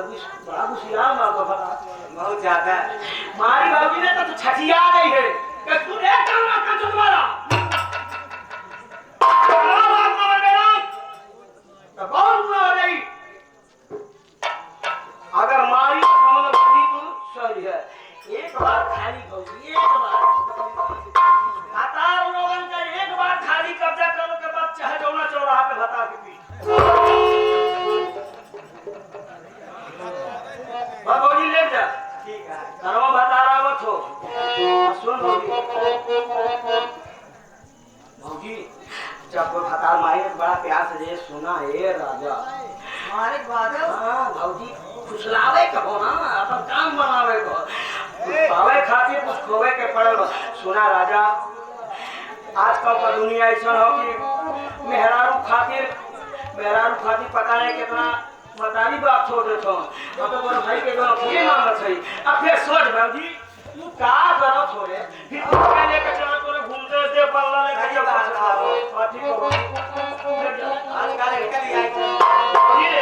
बड़ा गुस्सिया माँ को बता बहुत ज्यादा। मारी बाबूजी ने तो छठिया गई है कि तू एक काम ना कर तुम्हारा बात ना मेरा तो बहुत बुरा हो गई अगर मारी तो समझ बुद्धि तू सही है एक बार खाली बाबूजी एक बार हतार लोगन का एक बार खाली कब्जा करो के बाद चाहे जौना चौराहा पे बता के पी बाबूजी ले जा ठीक है। धर्म बता रहा मत हो सुन भौजी जब कोई भतार माई ने बड़ा प्यार से जे सुना है राजा हमारे बादल हाँ भौजी खुशलावे कहो ना अपन काम बनावे को पावे खातिर कुछ खोवे के पड़ल सुना राजा आजकल का दुनिया ऐसा हो कि मेहरारू खातिर पता नहीं कितना बतारी बात छोड़ देतो अब तो बड़ भाई के जो ये मांगत है अब फिर सोच भौजी तू का करो छोड़े फिर तू के लेके चला तोरे घूमते दे पल्ला लेके जब पास ठीक हो आजकल निकल आई ये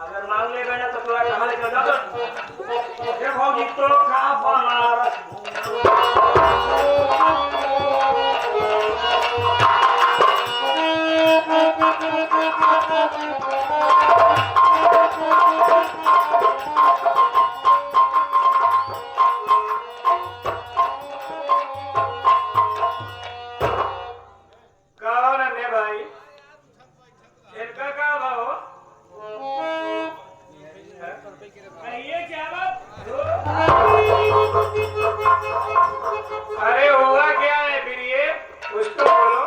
अगर मांग ले बेटा तो तोरा कहां लेके जा ये भौजी तो का बना अरे हुआ क्या है फिर ये कुछ तो बोलो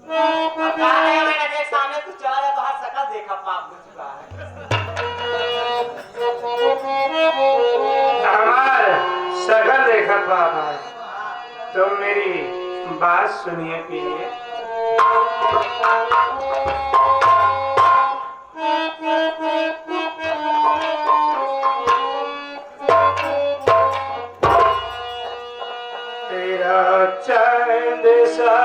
मेरे सामने तू चला जा बाहर शकल देखा पाप हो चुका है। हमार शकल देखा पाप है तो मेरी बात सुनिए प्रिय तेरा चांद सा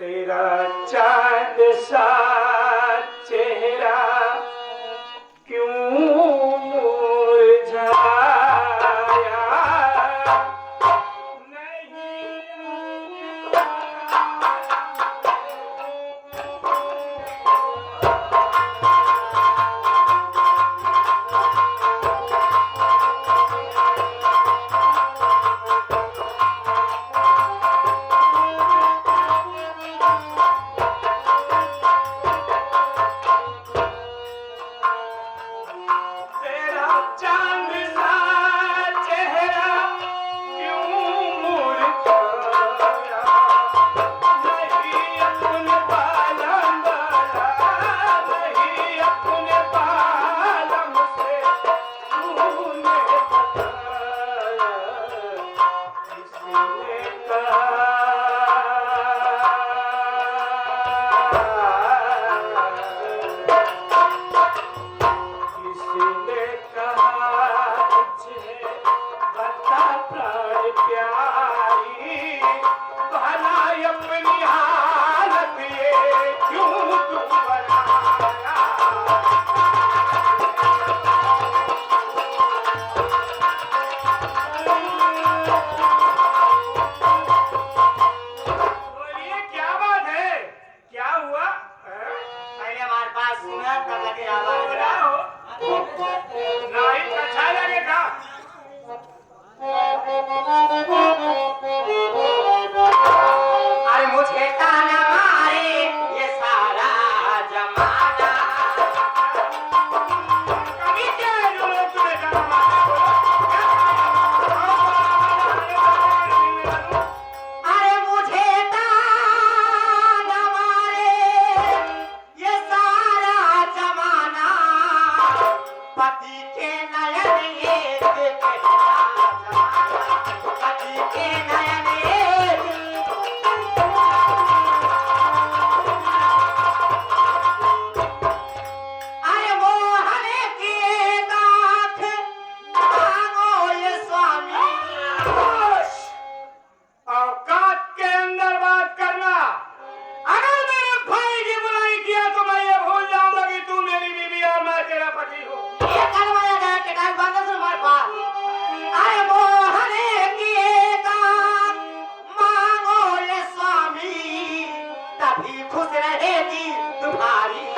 तेरा चांद सा चेहरा क्यों मुरझाया पति के नयन भी खुश रहेगी तुम्हारी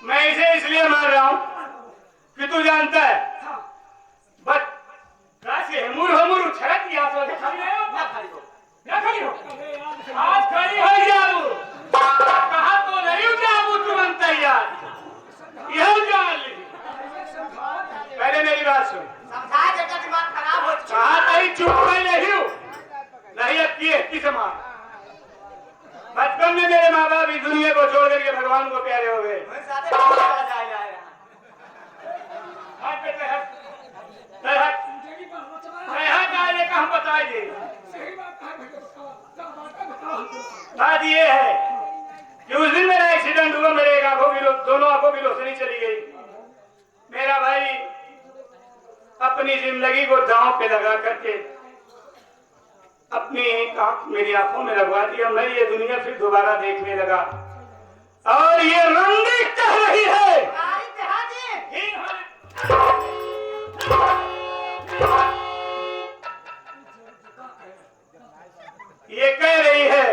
मैं इसे इसलिए मार रहा हूँ कि तू जानता है बस कैसे हमूर हमूर उछलत यहाँ से आज खड़ी हो जाबू कहा तो नहीं जाबू तू बनता यार यह जान ली पहले मेरी बात सुन समझा जगह दिमाग खराब हो कहा नहीं चुप नहीं हूँ नहीं अब किस मार बचपन में मेरे माँ बाप इस दुनिया को छोड़ करके भगवान को प्यारे हो गए हम बताए दे बात ये है कि उस दिन मेरा एक्सीडेंट हुआ मेरे एक आंखों की दोनों आंखों की रोशनी चली गई मेरा भाई अपनी जिंदगी को दांव पे लगा करके अपनी मेरी आंखों में लगवा दिया मैं ये दुनिया फिर दोबारा देखने लगा और ये मंदिर कह रही है ये कह रही है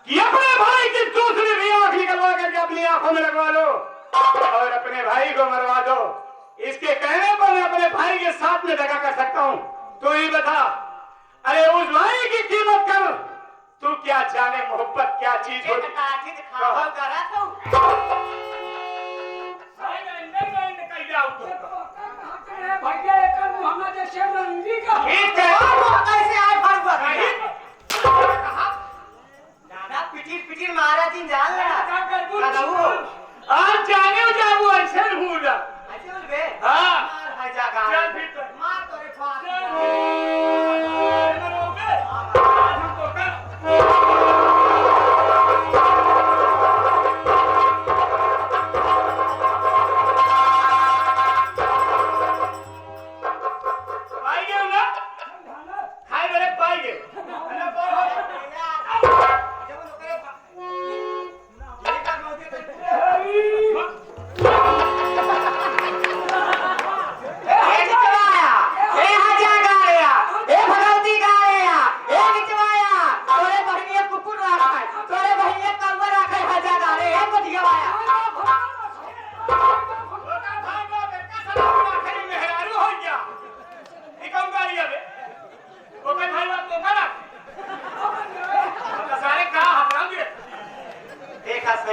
कि अपने भाई की दूसरी भी आंख निकलवा करके अपनी आंखों में लगवा लो और अपने भाई को मरवा दो इसके कहने पर मैं अपने भाई के साथ में दगा कर सकता हूँ तो ही बता अरे उस भाई की कीमत कर तू क्या जाने मोहब्बत क्या चीज होती पिटीर महाराज जी जान आज जाने जाबू ऐसे भूल हाँ मार तो रे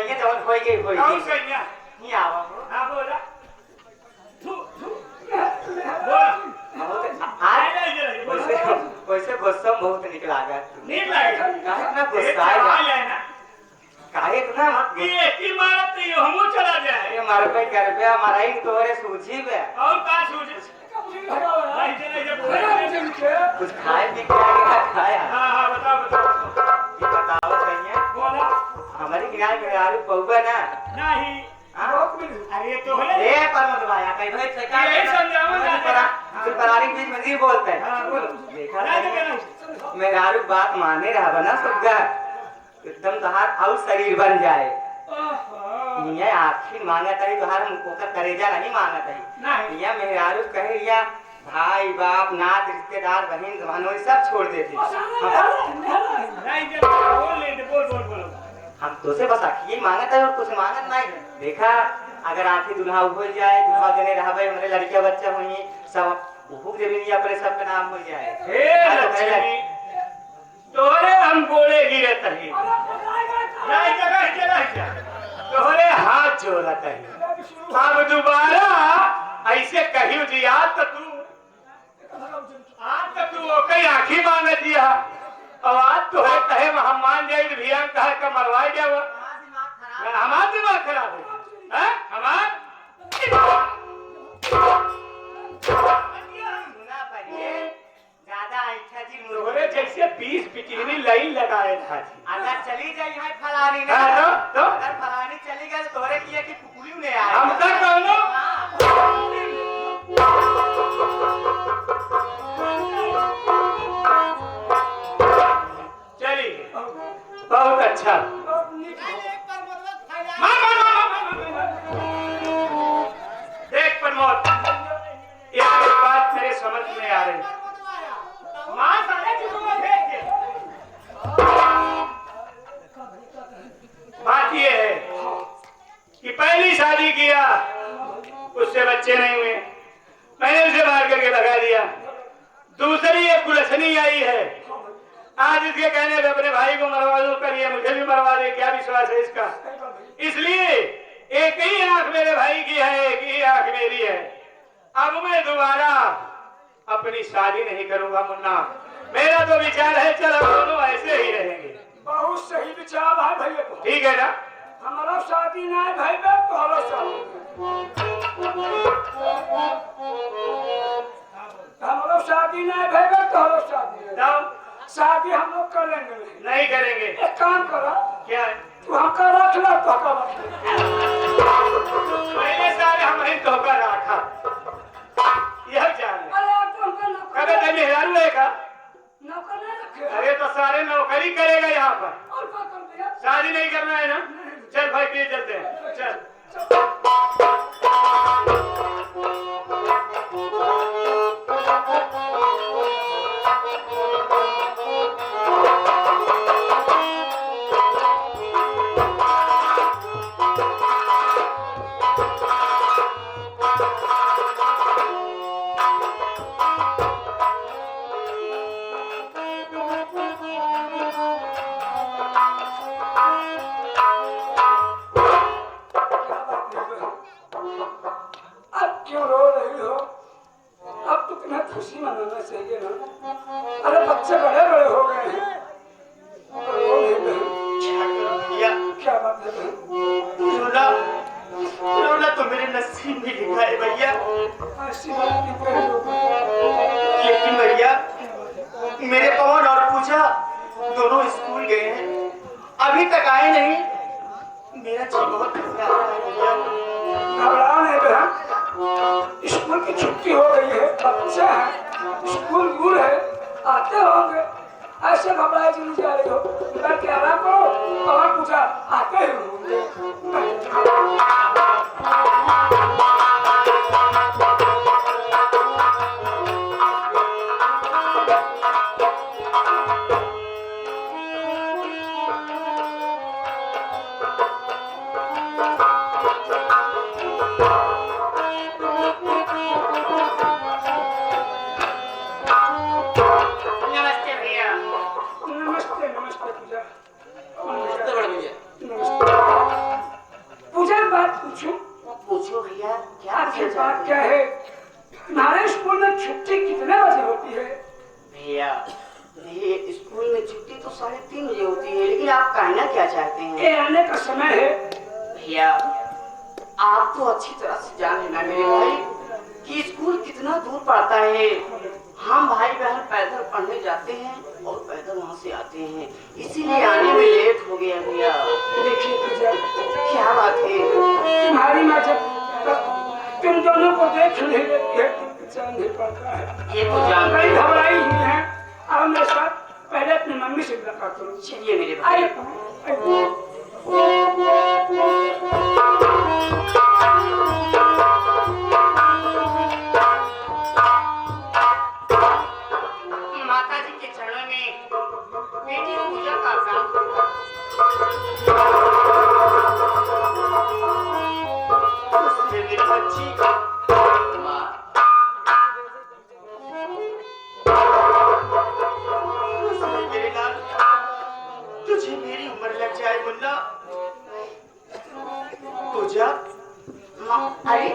सही जवन होई गई कौन सही है? नहीं आवा हो हाँ बोला बोल आज वैसे गुस्सा बहुत निक लागत नीक लागेगा काहे इतना गुस्सा है ना काहे इतना कि एक ही मारत नहीं हमू चला जाए ये मार पे कर पे हमारा ही तोरे सूझी बे और का सूझ नहीं चले जब कुछ खाए पी के आगे खाया हाँ हाँ बताओ ये बताओ सही है बोला हमारी किनारे में आलू पौवा ना नहीं अरे तो है ए पर मत भाया कहीं भाई सरकार यही समझाओ ना फिर परारी बीच में नहीं बोलते हैं हाँ बोलो देखा नहीं मैं आलू बात माने रहा बना सुग्गा एकदम तहार आउ शरीर बन जाए ये आखिर मांगा तरी तोहार हमको का करेजा नहीं मांगा तरी नहीं ये मेहरारू कहे या भाई बाप नात रिश्तेदार बहन जवानों सब छोड़ देते नहीं जब बोल ले बोल हम तो से बस आखिर मांगा था और कुछ मांगत नहीं देखा अगर आखिर दुल्हा हो जाए दुल्हा देने रहा भाई हमारे लड़किया बच्चा हुई सब भूख जमीन अपने सब का नाम हो जाए हे लक्ष्मी तोरे हम गोले गिरत ही नहीं जगह तोरे हाथ जोड़त ही अब दोबारा ऐसे कहियो जी आज तक तू ओके आखी मांग दिया अब आज तो है कहे हम मान जाए तो भैया कहे का मरवाए जाओ हमारा दिमाग खराब है हमारा ज्यादा इच्छा जी तोरे जैसे 20 पिचनी लाइन लगाए था अगर चली जाई है फलानी ने हाँ, तो अगर फलानी चली गई तो तोरे किए कि कुकुलियों ने आए हम तक कहलो चलिए बहुत अच्छा देख प्रमोद ये बात मेरे समझ में आ रही मां साले चुप भेज दे बात ये है कि पहली शादी किया उससे बच्चे नहीं हुए मैंने उसे मार करके भगा दिया दूसरी एक कुलसनी आई है आज इसके कहने पे अपने भाई को मरवा दो करिए मुझे भी मरवा दे क्या विश्वास है इसका इसलिए एक ही आंख मेरे भाई की है एक ही आंख मेरी है अब मैं दोबारा अपनी शादी नहीं करूंगा मुन्ना मेरा तो विचार है चल हम दोनों ऐसे ही रहेंगे बहुत सही विचार है भैया को ठीक है ना हमारा शादी ना है भाई बे तोहरा हमारा शादी ना है भाई बे तोहरा शादी है तब शादी हम लोग करेंगे नहीं करेंगे एक काम करो क्या है तू हमका रख लो तो का रख पहले सारे हमारे धोखा रखा यह जान ले अरे आप तो हमका कभी तो मेहरारू रहेगा नौकर नहीं रखे अरे तो सारे नौकरी करेगा यहाँ पर और क्या कर दिया शादी नहीं करना है ना चल भाई पीछे चलते हैं चल अब क्यों रो रही हो अब तो तुम्हें खुशी मनाना चाहिए ना अरे बच्चे बड़े बड़े हो गए हैं रो नहीं बहन क्या बात है बहन रोना तो मेरे नसीब में लिखा है भैया ऐसी बात नहीं कह रही लेकिन भैया मेरे पवन और पूजा दोनों स्कूल गए हैं अभी तक आए नहीं मेरा जी बहुत घबरा रहा है भैया घबरा नहीं बहन स्कूल की छुट्टी हो गई है बच्चे हैं स्कूल दूर है आते होंगे ऐसे घबराए चली जा रही हो मैं कह रहा करो पवन पूजा आते ही होंगे नमस्ते भैया नमस्ते नमस्ते पूजा नमस्ते बड़े भैया नमस्ते छुट्टी तो 3:30 बजे होती है, लेकिन आप कहना क्या चाहते हैं? ये आने का समय है। भैया आप तो अच्छी तरह से जान लेना मेरे भाई कि स्कूल कितना दूर पड़ता है। हम भाई बहन पैदल पढ़ने जाते हैं और पैदल वहाँ से आते हैं, इसीलिए आने में लेट हो गया भैया। देखिए पूजा, क्या बात है? तुम्हारी माँ जब तुम दोनों को देख लेंगे जान नहीं पड़ता है। ये तो जान बड़ी घबराई हुई है। आओ मेरे साथ, पहले अपनी मम्मी से मुलाकात करो। चलिए मेरे भाई। माता जी के चरणों में बेटी पूजा का मेरी बच्ची मेरे लाल, तुझे मेरी उम्र लग जाए मुन्ना। पूजा माँ, अरे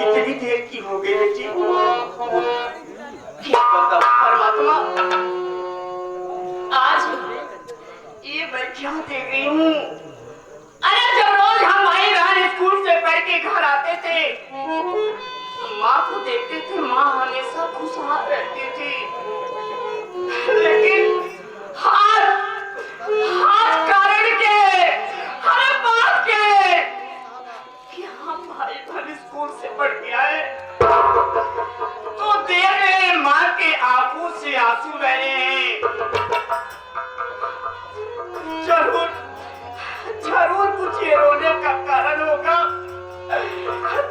इतनी देर की हो गई बेटी? क्या बताऊं परमात्मा, आज ये मैं क्या दे गई हूँ। अरे जब रोज हम भाई बहन स्कूल से पढ़ के घर आते थे, माँ को देखते थे, माँ हमेशा खुशहाल रहती थी। लेकिन आज कारण के, हर बात के कि हम भाई बहन स्कूल से पढ़ के आए तो देर में माँ के आंखों से आंसू बह रहे हैं। जरूर जरूर कुछ ये रोने का कारण होगा,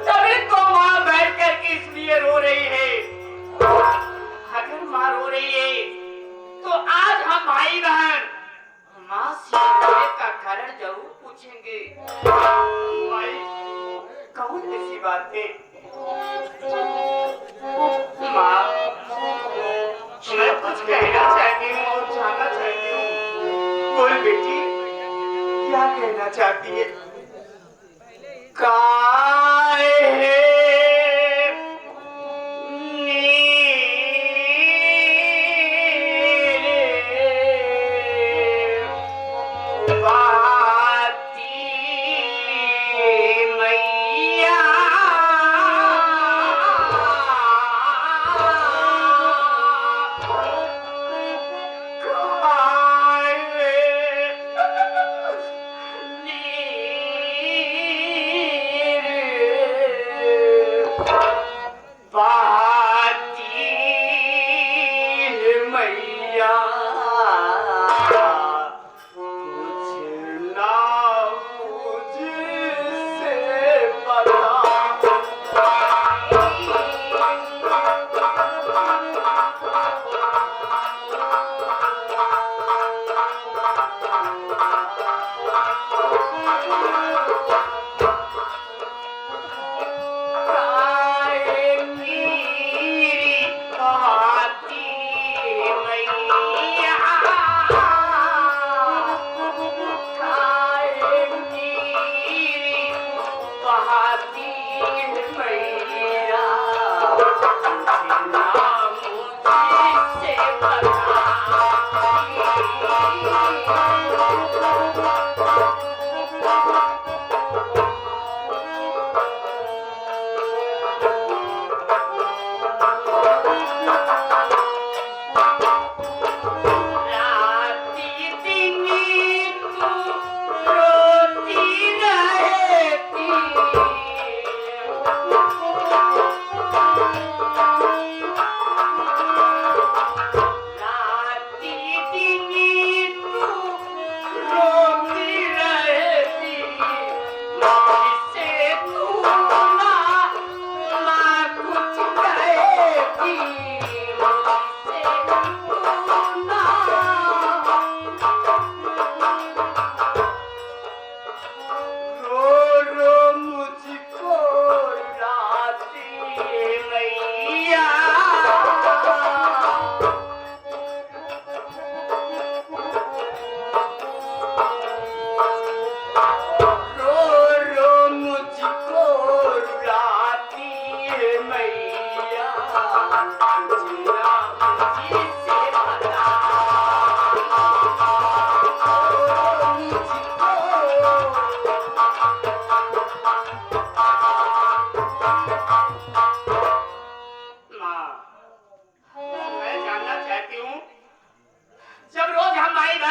तभी तो माँ बैठ करके इसलिए रो रही है। अगर माँ रो रही है तो आज हम भाई बहन माँ से रोने का कारण जरूर पूछेंगे। भाई कौन ऐसी बात है? माँ मैं कुछ कहना चाहती हूँ और जानना चाहती हूँ। बोल बेटी, क्या कहना चाहती है? काहे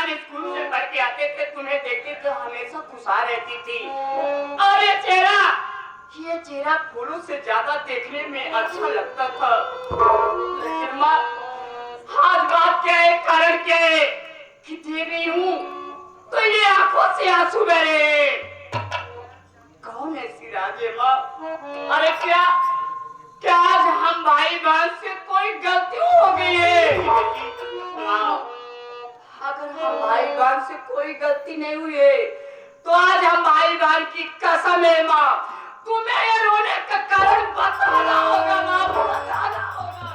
साल स्कूल से पढ़ के आते थे, तुम्हें देखते तो हमेशा खुशहाल रहती थी। और ये चेहरा फूलों से ज्यादा देखने में अच्छा लगता था। लेकिन माँ, आज बात क्या है, कारण क्या है कि देख रही हूँ तो ये आंखों से आंसू बह रहे हैं। कौन है सिराजे माँ? अरे क्या आज हम भाई बहन से कोई गलती हो गई है? अगर हम भाई बहन से कोई गलती नहीं हुई है तो आज हम भाई बहन की कसम है माँ, तुम्हें ये रोने का कारण बताना होगा माँ, बताना होगा।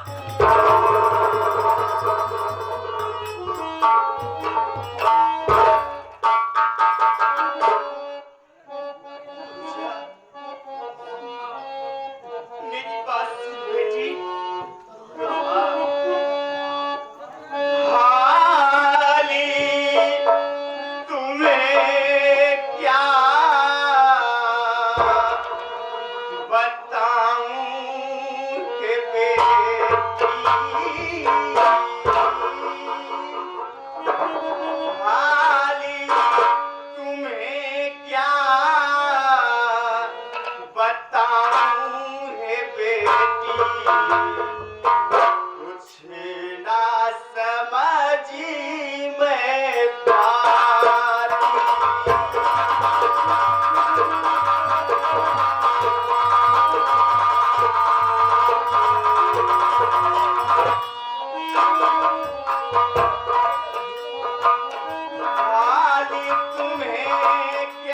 मेरी बात सुन बेटी। हाली तुम्हें क्या बताऊं कि बेटी, हाली तुम्हें क्या बताऊं है बेटी।